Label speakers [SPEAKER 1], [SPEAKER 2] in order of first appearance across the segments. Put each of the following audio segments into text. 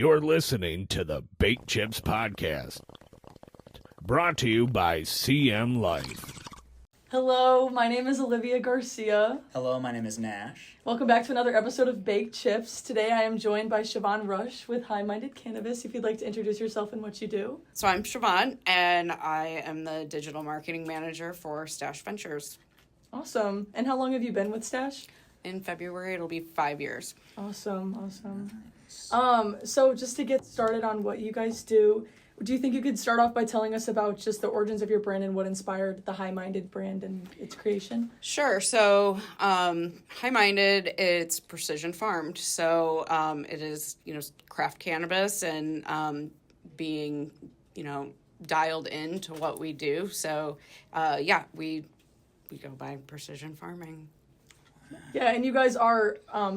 [SPEAKER 1] You're listening to the Baked Chips Podcast, brought to you by CM Life.
[SPEAKER 2] Hello, my name is Olivia Garcia.
[SPEAKER 3] Hello, my name is Nash.
[SPEAKER 2] Welcome back to another episode of Baked Chips. Today I am joined by Chivonne Rush with High Minded Cannabis. If you'd like to introduce yourself and what you do.
[SPEAKER 4] So I'm Chivonne, and I am the digital marketing manager for Stash Ventures.
[SPEAKER 2] Awesome. And how long have you been with Stash?
[SPEAKER 4] In February, it'll be 5 years.
[SPEAKER 2] Awesome. So just to get started on what you guys do you think you could start off by telling us about just the origins of your brand and what inspired the High Minded brand and its creation?
[SPEAKER 4] Sure. So High Minded, it's precision farmed. So it is, craft cannabis and being, dialed into what we do. So, we go by precision farming.
[SPEAKER 2] Yeah, and you guys are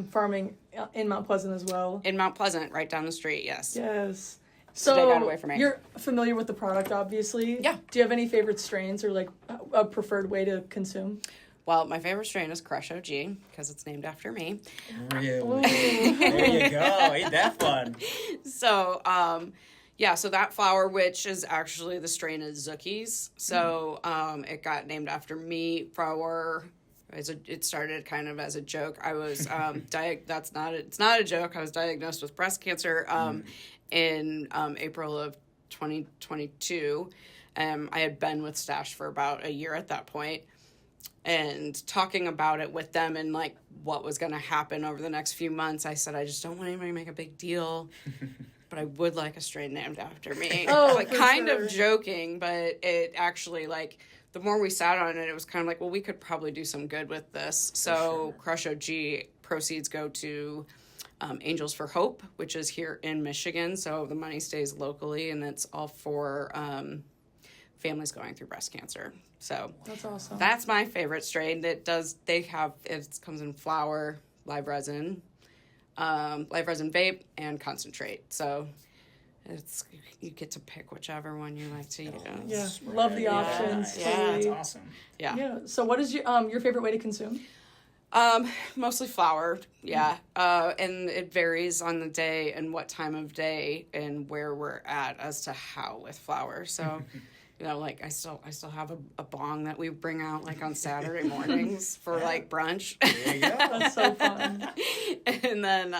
[SPEAKER 2] farming in Mount Pleasant as well.
[SPEAKER 4] In Mount Pleasant, right down the street, yes.
[SPEAKER 2] Yes.
[SPEAKER 4] So they got away from me.
[SPEAKER 2] You're familiar with the product, obviously.
[SPEAKER 4] Yeah.
[SPEAKER 2] Do you have any favorite strains or like a preferred way to consume?
[SPEAKER 4] Well, my favorite strain is Crush OG because it's named after me.
[SPEAKER 3] Really? There you go. Ain't that fun?
[SPEAKER 4] So, so that flower, which is actually the strain is Zookies. So it got named after me for... It started kind of as a joke. I was it's not a joke. I was diagnosed with breast cancer in April of 2022. I had been with Stash for about a year at that point, and talking about it with them and like what was going to happen over the next few months. I said, I just don't want anybody to make a big deal, but I would like a strain named after me. Of joking, but it actually the more we sat on it, it was kind of like, well, we could probably do some good with this. So Crush OG proceeds go to Angels for Hope, which is here in Michigan. So the money stays locally, and it's all for families going through breast cancer. So
[SPEAKER 2] that's awesome. That's
[SPEAKER 4] my favorite strain. It comes in flower, live resin vape, and concentrate. So you get to pick whichever one you like to use.
[SPEAKER 2] Yeah, love the options.
[SPEAKER 3] Yeah,
[SPEAKER 2] totally.
[SPEAKER 3] that's awesome.
[SPEAKER 2] Yeah. So what is your favorite way to consume?
[SPEAKER 4] Mostly flower, yeah. And it varies on the day and what time of day and where we're at as to how with flower. So, I still have a bong that we bring out on Saturday mornings for brunch.
[SPEAKER 3] There you go.
[SPEAKER 2] That's so fun.
[SPEAKER 4] And then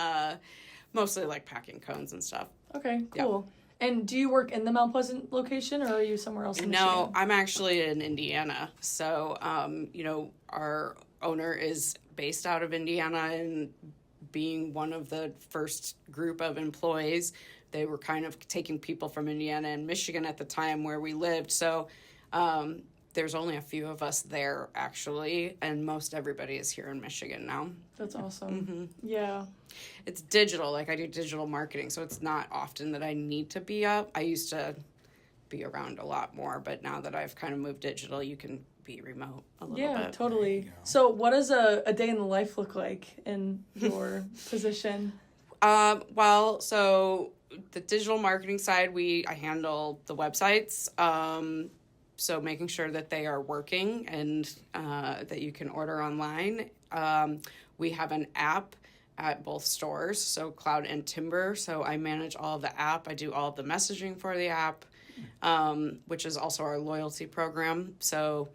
[SPEAKER 4] mostly packing cones and stuff.
[SPEAKER 2] Okay, cool. Yeah. And do you work in the Mount Pleasant location, or are you somewhere else in Michigan?
[SPEAKER 4] No, I'm actually in Indiana. So, our owner is based out of Indiana, and being one of the first group of employees, they were kind of taking people from Indiana and Michigan at the time where we lived. So, there's only a few of us there, actually, and most everybody is here in Michigan now.
[SPEAKER 2] That's awesome.
[SPEAKER 4] Mm-hmm.
[SPEAKER 2] Yeah.
[SPEAKER 4] It's digital. I do digital marketing, so it's not often that I need to be up. I used to be around a lot more, but now that I've kind of moved digital, you can be remote a little bit.
[SPEAKER 2] Yeah, totally. So what does a day in the life look like in your position?
[SPEAKER 4] So the digital marketing side, I handle the websites. So making sure that they are working and that you can order online. We have an app at both stores, so Cloud and Timber. So I manage all of the app. I do all of the messaging for the app, which is also our loyalty program. So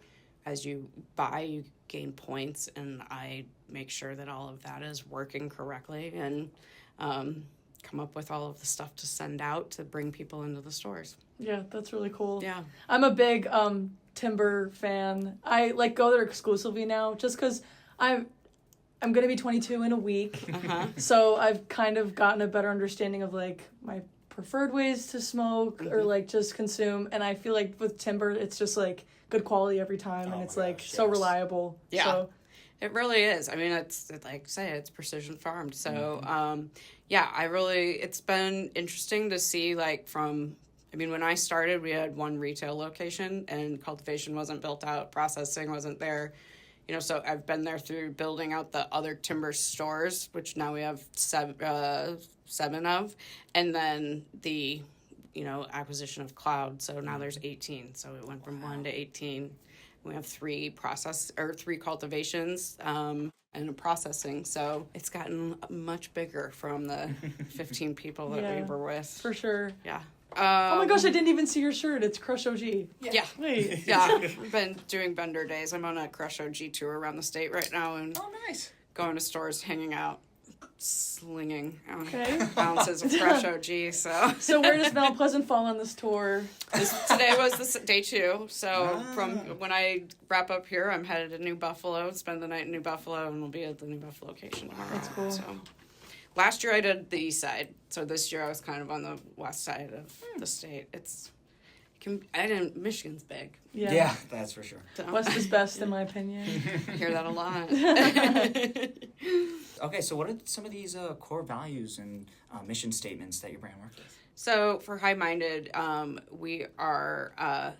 [SPEAKER 4] as you buy, you gain points, and I make sure that all of that is working correctly and come up with all of the stuff to send out to bring people into the stores.
[SPEAKER 2] Yeah, that's really cool.
[SPEAKER 4] Yeah.
[SPEAKER 2] I'm a big Timber fan. I go there exclusively now just because I'm going to be 22 in a week.
[SPEAKER 4] Uh-huh.
[SPEAKER 2] So I've kind of gotten a better understanding of my preferred ways to smoke or just consume. And I feel like with Timber, it's just good quality every time. And it's so reliable.
[SPEAKER 4] Yeah.
[SPEAKER 2] So,
[SPEAKER 4] it really is. I mean, it's it's precision farmed. So, it's been interesting to see when I started, we had one retail location and cultivation wasn't built out, processing wasn't there. So I've been there through building out the other Timber stores, which now we have seven of, and then the, acquisition of Cloud. So now there's 18. So it went from 1 to 18. We have three cultivations. and processing. So it's gotten much bigger from the 15 people that we were with.
[SPEAKER 2] For sure.
[SPEAKER 4] Yeah.
[SPEAKER 2] Oh my gosh, I didn't even see your shirt. It's Crush OG.
[SPEAKER 4] Yeah.
[SPEAKER 2] Wait.
[SPEAKER 4] Yeah. I've been doing vendor days. I'm on a Crush OG tour around the state right now and
[SPEAKER 3] nice.
[SPEAKER 4] going to stores, hanging out, slinging
[SPEAKER 2] Okay.
[SPEAKER 4] ounces of Crush OG.
[SPEAKER 2] So where does Mount Pleasant fall on this tour?
[SPEAKER 4] Today was day 2. So from when I wrap up here, I'm headed to New Buffalo, spend the night in New Buffalo, and we'll be at the New Buffalo location tomorrow.
[SPEAKER 2] That's cool.
[SPEAKER 4] So last year I did the east side. So this year I was kind of on the west side of the state. Michigan's big.
[SPEAKER 3] Yeah, that's for sure.
[SPEAKER 4] So,
[SPEAKER 2] West is best, in my opinion.
[SPEAKER 4] I hear that a lot.
[SPEAKER 3] Okay, so what are some of these core values and mission statements that your brand works with?
[SPEAKER 4] So for High Minded, we are, I'm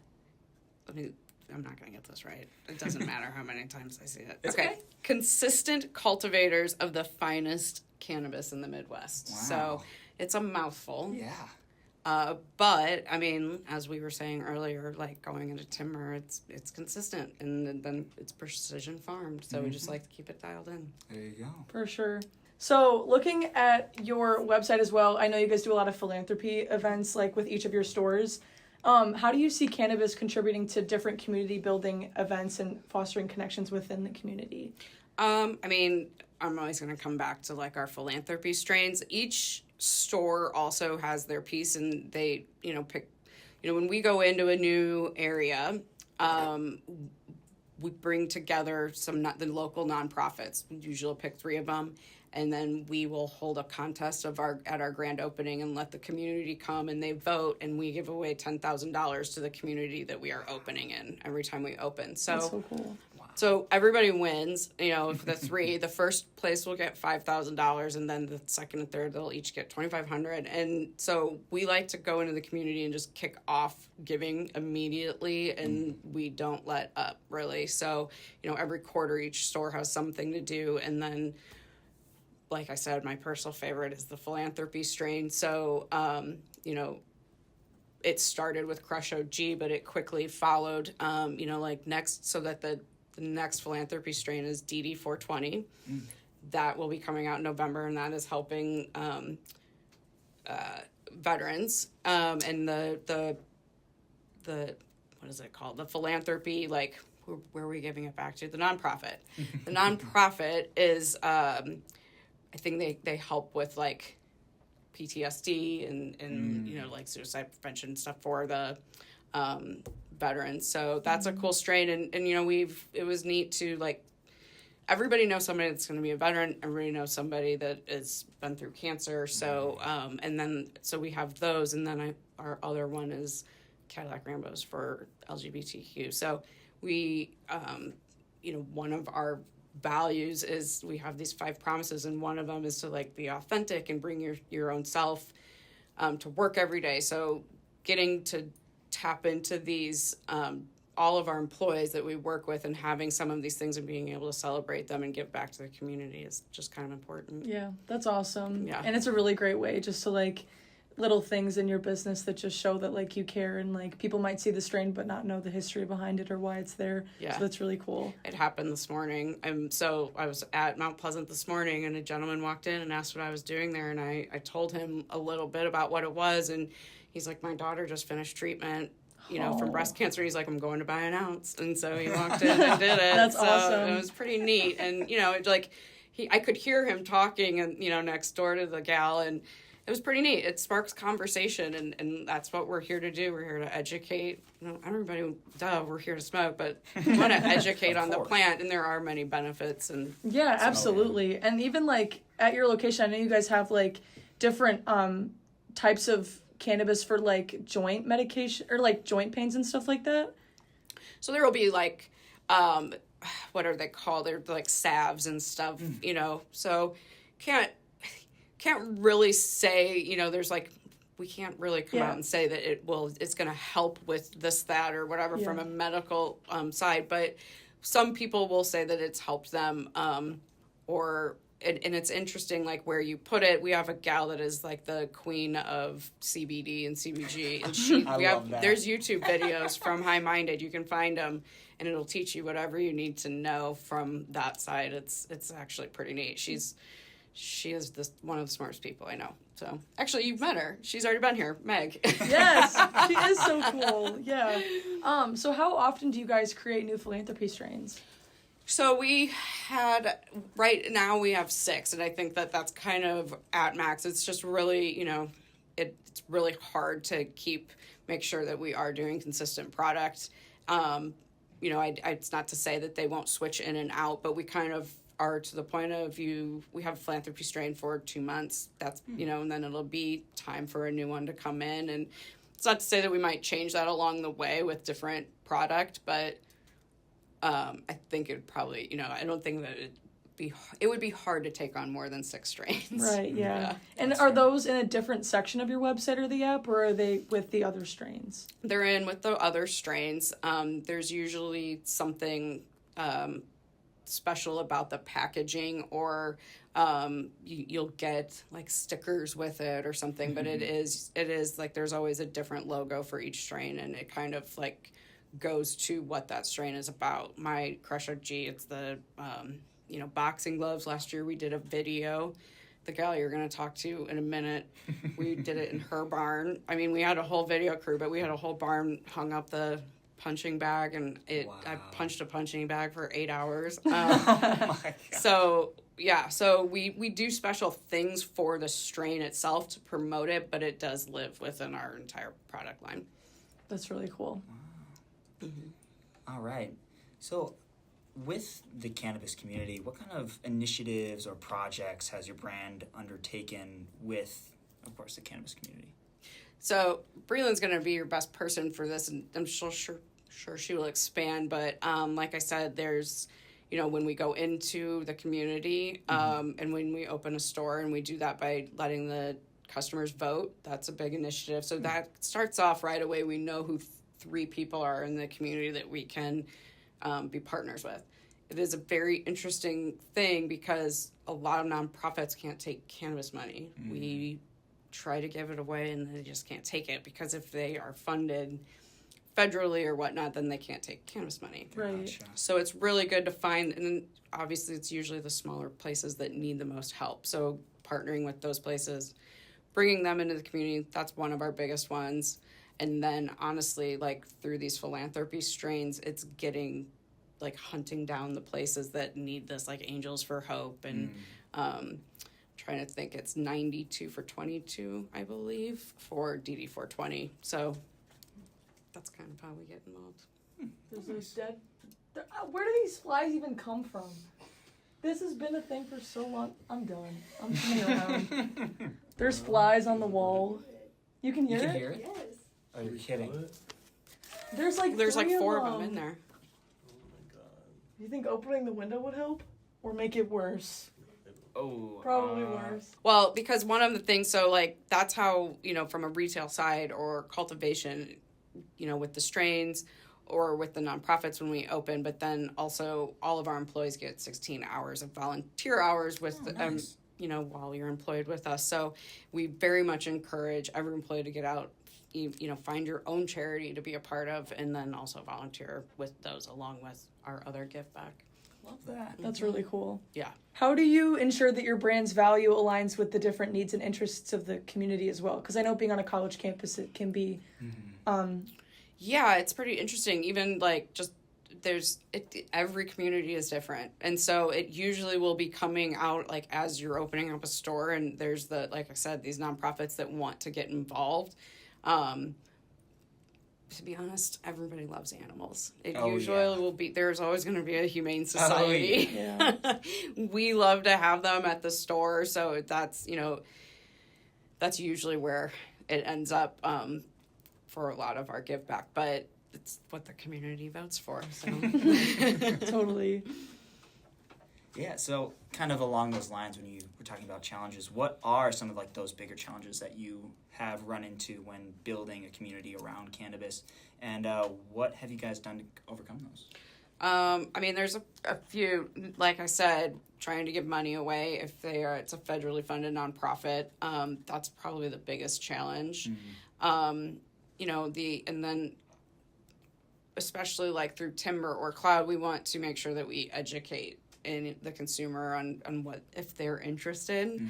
[SPEAKER 4] not going to get this right. It doesn't matter how many times I see it.
[SPEAKER 3] Okay.
[SPEAKER 4] Consistent cultivators of the finest cannabis in the Midwest.
[SPEAKER 3] Wow.
[SPEAKER 4] So it's a mouthful.
[SPEAKER 3] Yeah.
[SPEAKER 4] But I mean, as we were saying earlier, like going into timber, it's consistent, and then it's precision farmed. So we just like to keep it dialed in.
[SPEAKER 3] There you go.
[SPEAKER 2] For sure. So looking at your website as well, I know you guys do a lot of philanthropy events, like with each of your stores. How do you see cannabis contributing to different community building events and fostering connections within the community?
[SPEAKER 4] I mean, I'm always going to come back to like our philanthropy strains. Each store also has their piece, and they, pick, when we go into a new area, we bring together the local nonprofits. We usually pick 3 of them, and then we will hold a contest at our grand opening and let the community come and they vote, and we give away $10,000 to the community that we are opening in every time we open. So
[SPEAKER 2] That's so cool.
[SPEAKER 4] So everybody wins, the 3. The first place will get $5,000, and then the second and third, they'll each get $2,500. And so we like to go into the community and just kick off giving immediately, and we don't let up, really. So, every quarter, each store has something to do. And then, like I said, my personal favorite is the philanthropy strain. So, it started with Crush OG, but it quickly followed, next, so that the next philanthropy strain is DD420. That will be coming out in November, and that is helping veterans. And the what is it called? The philanthropy, like, where are we giving it back to? The nonprofit. The nonprofit is, I think they help with, like, PTSD and like suicide prevention stuff for the veterans. So that's a cool strain, and it was neat to, like, everybody knows somebody that's going to be a veteran. Everybody knows somebody that has been through cancer. So so we have those, and then our other one is Cadillac Rambos for LGBTQ. So we one of our values is we have these 5 promises, and one of them is to, like, be authentic and bring your own self to work every day. So getting to tap into these all of our employees that we work with, and having some of these things and being able to celebrate them and give back to the community is just kind of important.
[SPEAKER 2] Yeah, that's awesome.
[SPEAKER 4] Yeah.
[SPEAKER 2] And it's a really great way just to, like, little things in your business that just show that, like, you care, and, like, people might see the strain but not know the history behind it or why it's there.
[SPEAKER 4] Yeah.
[SPEAKER 2] So that's really cool.
[SPEAKER 4] It happened this morning. So I was at Mount Pleasant this morning, and a gentleman walked in and asked what I was doing there, and I told him a little bit about what it was, and he's like, my daughter just finished treatment, from breast cancer. He's like, I'm going to buy an ounce. And so he walked in and did it.
[SPEAKER 2] That's
[SPEAKER 4] so
[SPEAKER 2] awesome.
[SPEAKER 4] It was pretty neat. And, I could hear him talking and, next door to the gal, and it was pretty neat. It sparks conversation, and that's what we're here to do. We're here to educate. Everybody, we're here to smoke, but we want to educate on the plant, and there are many benefits. And
[SPEAKER 2] yeah, absolutely. And even, like, at your location, I know you guys have, like, different types of cannabis for, like, joint medication or, like, joint pains and stuff like that.
[SPEAKER 4] So there will be, like, what are they called? They're like salves and stuff, so can't really say, there's, like, we can't really come out and say that it's going to help with this, that, or whatever from a medical side, but some people will say that it's helped them, or and it's interesting, like, where you put it. We have a gal that is, like, the queen of CBD and CBG, and there's YouTube videos from High Minded. You can find them, and it'll teach you whatever you need to know from that side. It's actually pretty neat. She is one of the smartest people I know. So, actually, you've met her. She's already been here, Meg.
[SPEAKER 2] Yes, she is so cool. Yeah. So how often do you guys create new philanthropy strains?
[SPEAKER 4] So right now we have 6, and I think that's kind of at max. It's just really, it's really hard to make sure that we are doing consistent product. It's not to say that they won't switch in and out, but we kind of are to the point of we have a philanthropy strain for 2 months. That's, and then it'll be time for a new one to come in. And it's not to say that we might change that along the way with different product, but I think it would probably, I don't think that it would be hard to take on more than 6 strains.
[SPEAKER 2] Right, yeah. And are those in a different section of your website or the app, or are they with the other strains?
[SPEAKER 4] They're in with the other strains. There's usually something special about the packaging, or you'll get like stickers with it or something, but it is like there's always a different logo for each strain, and it kind of like goes to what that strain is about. My Crush OG, it's the boxing gloves. Last year we did a video. The gal you're going to talk to in a minute, we did it in her barn. I mean, we had a whole video crew, but we had a whole barn hung up the punching bag, and I punched a punching bag for 8 hours.
[SPEAKER 3] Oh my God.
[SPEAKER 4] So we do special things for the strain itself to promote it, but it does live within our entire product line.
[SPEAKER 2] That's really cool.
[SPEAKER 3] Wow. All right. So with the cannabis community, what kind of initiatives or projects has your brand undertaken with, of course, the cannabis community?
[SPEAKER 4] So Breland's going to be your best person for this, and I'm sure she will expand. But like I said, there's, when we go into the community and when we open a store, and we do that by letting the customers vote. That's a big initiative. So that starts off right away. We know who 3 people are in the community that we can be partners with. It is a very interesting thing because a lot of nonprofits can't take cannabis money. We try to give it away, and they just can't take it because if they are funded federally or whatnot, then they can't take cannabis money.
[SPEAKER 2] Right.
[SPEAKER 3] Gotcha.
[SPEAKER 4] So it's really good to find, and then obviously it's usually the smaller places that need the most help. So partnering with those places, bringing them into the community, that's one of our biggest ones. And then honestly, like through these philanthropy strains, it's getting like hunting down the places that need this, like Angels for Hope and trying to think, it's 92 for 22, I believe, for DD 420. So that's kind of how we get involved.
[SPEAKER 2] There's those dead. Where do these flies even come from? This has been a thing for so long. I'm done. I'm coming around. There's flies on the wall. You can hear
[SPEAKER 3] You
[SPEAKER 2] it?
[SPEAKER 3] can hear it?
[SPEAKER 5] Yes.
[SPEAKER 3] Are you kidding?
[SPEAKER 2] There's like
[SPEAKER 4] 4 of them in there.
[SPEAKER 2] You think opening the window would help? Or make it worse?
[SPEAKER 3] Oh.
[SPEAKER 2] Probably worse.
[SPEAKER 4] Well, because one of the things, so like that's how, from a retail side or cultivation, with the strains or with the nonprofits when we open, but then also all of our employees get 16 hours of volunteer hours with,
[SPEAKER 3] nice.
[SPEAKER 4] While you're employed with us. So we very much encourage every employee to get out, find your own charity to be a part of, and then also volunteer with those along with our other give back.
[SPEAKER 3] Love that.
[SPEAKER 2] That's really cool.
[SPEAKER 4] Yeah.
[SPEAKER 2] How do you ensure that your brand's value aligns with the different needs and interests of the community as well? Because I know being on a college campus, it can be...
[SPEAKER 4] Yeah, it's pretty interesting. Even like just every community is different. And so it usually will be coming out like as you're opening up a store, and there's like I said, these nonprofits that want to get involved. To be honest, everybody loves animals. It will be, there's always going to be a humane society.
[SPEAKER 2] Yeah.
[SPEAKER 4] We love to have them at the store. So that's usually where it ends up for a lot of our give back. But it's what the community votes for. So.
[SPEAKER 2] Totally.
[SPEAKER 3] Yeah, so kind of along those lines, when you were talking about challenges, what are some of like those bigger challenges that you have run into when building a community around cannabis, and what have you guys done to overcome those?
[SPEAKER 4] I mean, there's a few, like I said, trying to give money away if it's a federally funded nonprofit. That's probably the biggest challenge. You know, and then especially like through Timber or Cloud, we want to make sure that we educate the consumer on what, if they're interested.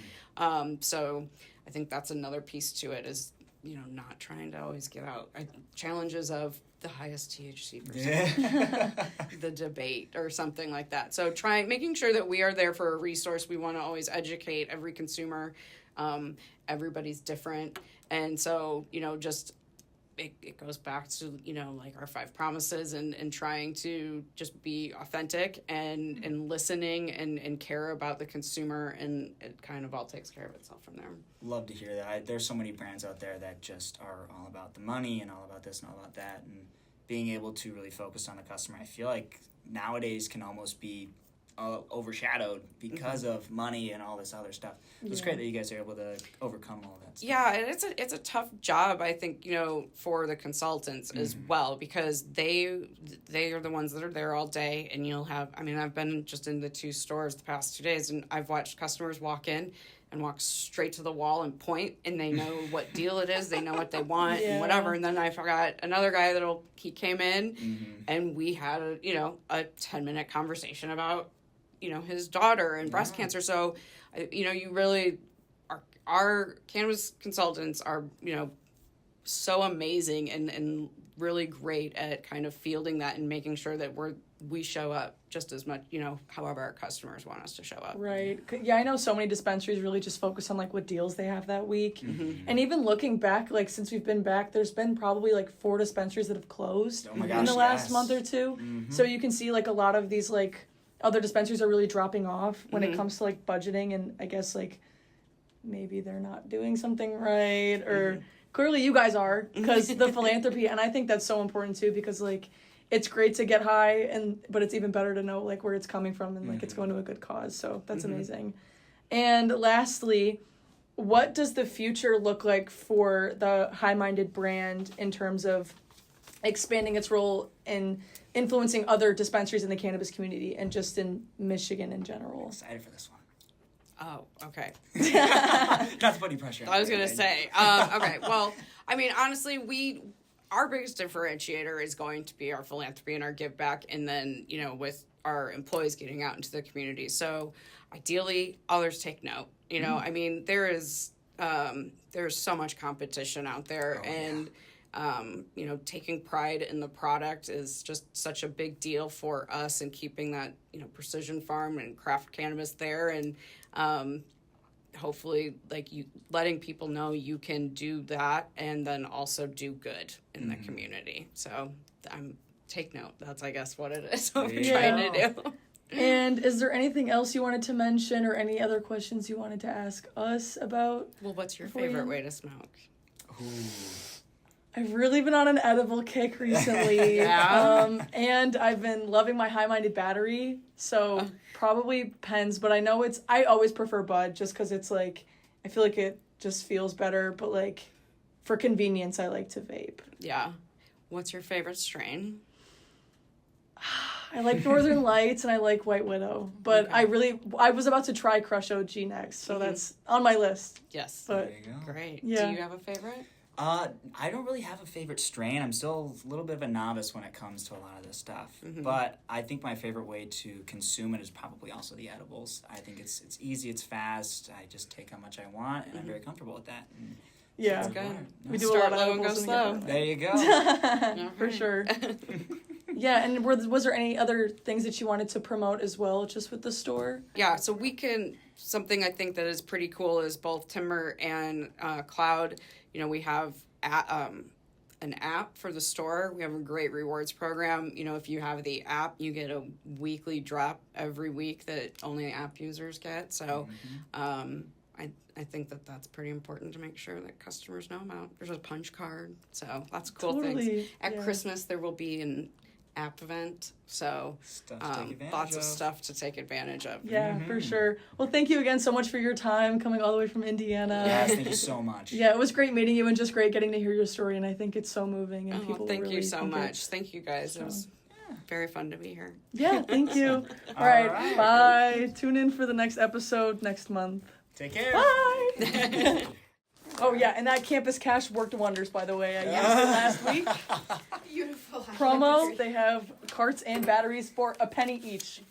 [SPEAKER 4] So I think that's another piece to it is, you know, not trying to always give out challenges of the highest THC percent, the debate or something like that. So making sure that we are there for a resource. We want to always educate every consumer. Everybody's different. And so, you know, just it goes back to, you know, like our 5 promises and trying to just be authentic and listening and care about the consumer, and it kind of all takes care of itself from there.
[SPEAKER 3] Love to hear that. There's so many brands out there that just are all about the money and all about this and all about that, and being able to really focus on the customer, I feel like nowadays can almost be overshadowed because of money and all this other stuff. It's great that you guys are able to overcome all that stuff. Yeah,
[SPEAKER 4] and it's a tough job, I think, you know, for the consultants as well, because they are the ones that are there all day, and you'll have, I mean, I've been just in the 2 stores the past 2 days, and I've watched customers walk in and walk straight to the wall and point, and they know what deal it is, they know what they want and whatever. And then I forgot another guy he came in and we had a 10-minute conversation about, you know, his daughter and breast cancer. So, you know, you really our cannabis consultants are, you know, so amazing and really great at kind of fielding that and making sure that we show up just as much, you know, however our customers want us to show up.
[SPEAKER 2] Right. Yeah, I know so many dispensaries really just focus on like what deals they have that week. And even looking back, like since we've been back, there's been probably like 4 dispensaries that have closed in the last month or 2. So you can see like a lot of these like other dispensaries are really dropping off when it comes to like budgeting, and I guess like maybe they're not doing something right, or clearly you guys are, because the philanthropy, and I think that's so important too, because like it's great to get high, but it's even better to know like where it's coming from and like it's going to a good cause. So that's amazing. And lastly, what does the future look like for the High Minded brand in terms of expanding its role in influencing other dispensaries in the cannabis community and just in Michigan in general?
[SPEAKER 3] I'm excited for this one.
[SPEAKER 4] Oh, okay.
[SPEAKER 3] Not to put any pressure.
[SPEAKER 4] I was going to say. Okay, well, I mean, honestly, our biggest differentiator is going to be our philanthropy and our give back, and then, you know, with our employees getting out into the community. So ideally, others take note. You know, I mean, there's so much competition out there, you know, taking pride in the product is just such a big deal for us, and keeping that, you know, precision farm and craft cannabis there, and hopefully like you letting people know you can do that and then also do good in the community. So take note. That's, I guess, what it is, what we're trying to do.
[SPEAKER 2] And is there anything else you wanted to mention, or any other questions you wanted to ask us about?
[SPEAKER 4] Well, what's your favorite way to smoke?
[SPEAKER 3] Ooh.
[SPEAKER 2] I've really been on an edible kick recently. And I've been loving my High Minded battery. So probably Pens, but I know I always prefer bud just because it's like, I feel like it just feels better. But like for convenience, I like to vape. Yeah.
[SPEAKER 4] What's your favorite strain?
[SPEAKER 2] I like Northern Lights and I like White Widow. But I was about to try Crush OG next. So that's on my list.
[SPEAKER 4] Yes.
[SPEAKER 2] But,
[SPEAKER 3] there you go.
[SPEAKER 4] Great.
[SPEAKER 2] Yeah.
[SPEAKER 4] Do you have a favorite?
[SPEAKER 3] I don't really have a favorite strain. I'm still a little bit of a novice when it comes to a lot of this stuff. But I think my favorite way to consume it is probably also the edibles. I think it's easy, it's fast. I just take how much I want, and I'm very comfortable with that. And
[SPEAKER 2] yeah.
[SPEAKER 4] That's good.
[SPEAKER 2] We do
[SPEAKER 4] Start
[SPEAKER 2] a lot of
[SPEAKER 4] low and go
[SPEAKER 2] edibles
[SPEAKER 4] slow.
[SPEAKER 3] there you go.
[SPEAKER 2] For sure. Yeah, and was there any other things that you wanted to promote as well, just with the store?
[SPEAKER 4] Yeah, so something I think that is pretty cool is both Timber and Cloud. You know, we have an app for the store. We have a great rewards program. You know, if you have the app, you get a weekly drop every week that only app users get. So I think that's pretty important to make sure that customers know about. There's a punch card. So lots of cool things. At Christmas, there will be an app event. So lots of stuff to take advantage of.
[SPEAKER 2] Yeah, for sure. Well, thank you again so much for your time coming all the way from Indiana.
[SPEAKER 3] Yes, thank you so much.
[SPEAKER 2] Yeah, it was great meeting you and just great getting to hear your story. And I think it's so moving. And people
[SPEAKER 4] thank
[SPEAKER 2] really
[SPEAKER 4] you so much. Thank you guys. It was Very fun to be here.
[SPEAKER 2] Yeah, thank you. All
[SPEAKER 3] right.
[SPEAKER 2] right, bye. Tune in for the next episode next month.
[SPEAKER 3] Take care.
[SPEAKER 2] Bye. Oh yeah, and that Campus Cash worked wonders, by the way. I used it last week.
[SPEAKER 5] Beautiful.
[SPEAKER 2] Promo, they have carts and batteries for $0.01 each.